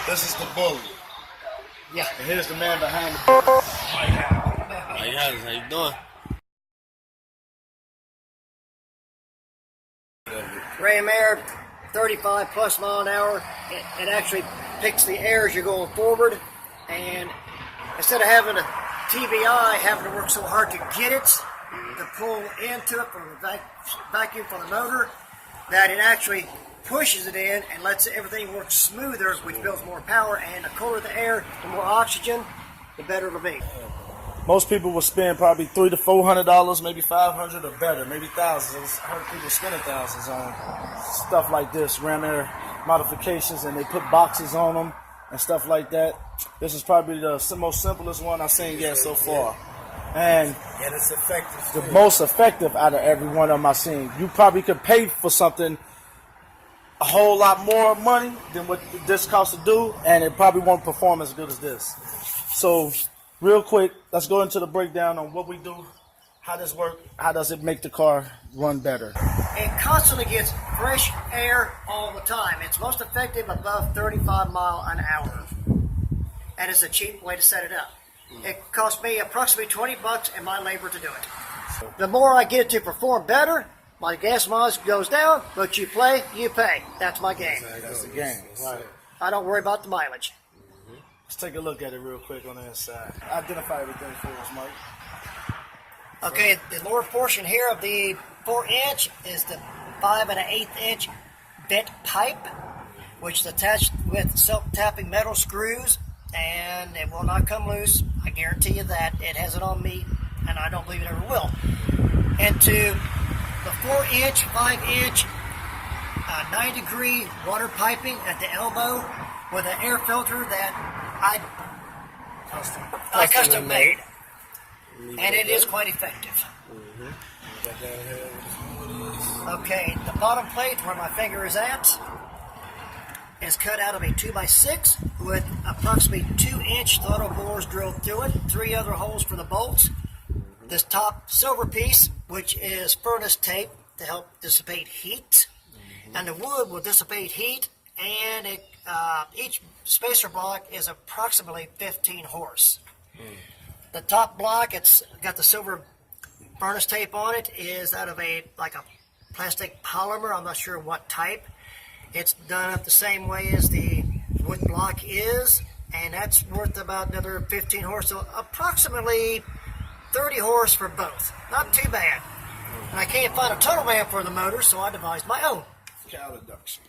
This is the bully. Yeah. And here's the man behind the bully. How you doing? Ram Air, 35 plus mile an hour. It actually picks the air as you're going forward. And instead of having a TBI having to work so hard to get it, to pull into it from the vacuum from the motor, that it actually pushes it in and lets everything work smoother, which builds more power. And the cooler the air, the more oxygen, the better it'll be. Most people will spend probably $300 to $400, maybe $500 or better, maybe thousands. I heard people spending thousands on stuff like this, Ram Air modifications, and they put boxes on them and stuff like that. This is probably the most simplest one I've seen yet so far. And it's effective. The most effective out of every one of them I've seen. You probably could pay for something a whole lot more money than what this costs to do, and it probably won't perform as good as this. So, real quick, let's go into the breakdown on what we do, how this works, how does it make the car run better. It constantly gets fresh air all the time. It's most effective above 35 mile an hour. And it's a cheap way to set it up. It cost me approximately $20 in my labor to do it. The more I get it to perform better, my gas mileage goes down, but you play, you pay. That's my game. That's the game. Right. I don't worry about the mileage. Let's take a look at it real quick on the inside. Identify everything for us, Mike. Okay, the lower portion here of the 4-inch is the 5 1/8 inch bent pipe, which is attached with self-tapping metal screws, and it will not come loose. I guarantee you that. It has it on me, and I don't believe it ever will. Into the 4-inch, 5-inch, 9-degree water piping at the elbow with an air filter that I custom made, and it is quite effective. Okay, the bottom plate where my finger is at is cut out of a 2x6 with approximately 2-inch throttle bores drilled through it, 3 other holes for the bolts. This top silver piece, which is furnace tape to help dissipate heat, and the wood will dissipate heat, and each spacer block is approximately 15 horse. The top block, it's got the silver furnace tape on it, is out of a plastic polymer. I'm not sure what type. It's done up the same way as the wood block is, and that's worth about another 15 horse, so approximately 30 horse for both. Not too bad. And I can't find a tunnel man for the motor, so I devised my own. Cowl induction.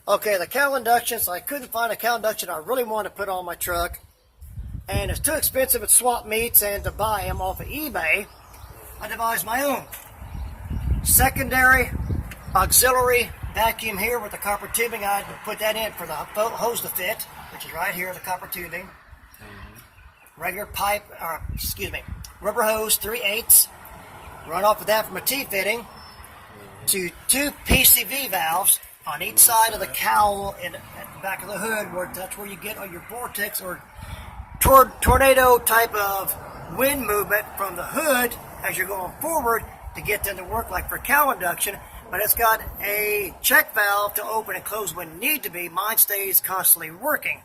Okay, the cowl induction, so I couldn't find a cowl induction I really wanted to put on my truck. And it's too expensive at swap meets and to buy them off of eBay. I devised my own. Secondary auxiliary vacuum here with the copper tubing. I had to put that in for the hose to fit, which is right here, the copper tubing. Regular pipe, rubber hose, 3/8. Run off of that from a T-fitting to 2 PCV valves on each side of the cowl at the back of the hood, where that's where you get all your vortex or tornado type of wind movement from the hood as you're going forward to get them to work like for cowl induction. But it's got a check valve to open and close when need to be. Mine stays constantly working.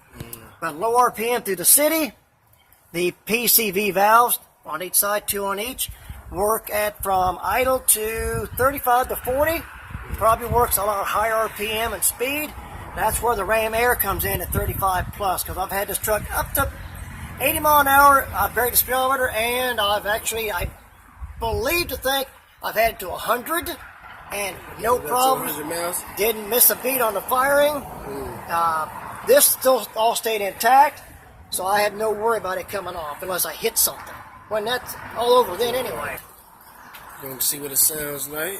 But low RPM through the city, the PCV valves on each side, 2 on each, work at from idle to 35 to 40. Probably works a lot higher RPM and speed. That's where the Ram Air comes in at 35 plus, because I've had this truck up to 80 mile an hour. I've buried the speedometer, and I believe to think I've had it to 100, and no problems. Didn't miss a beat on the firing. This still all stayed intact, so I had no worry about it coming off unless I hit something. When that's all over then anyway. You want to see what it sounds like?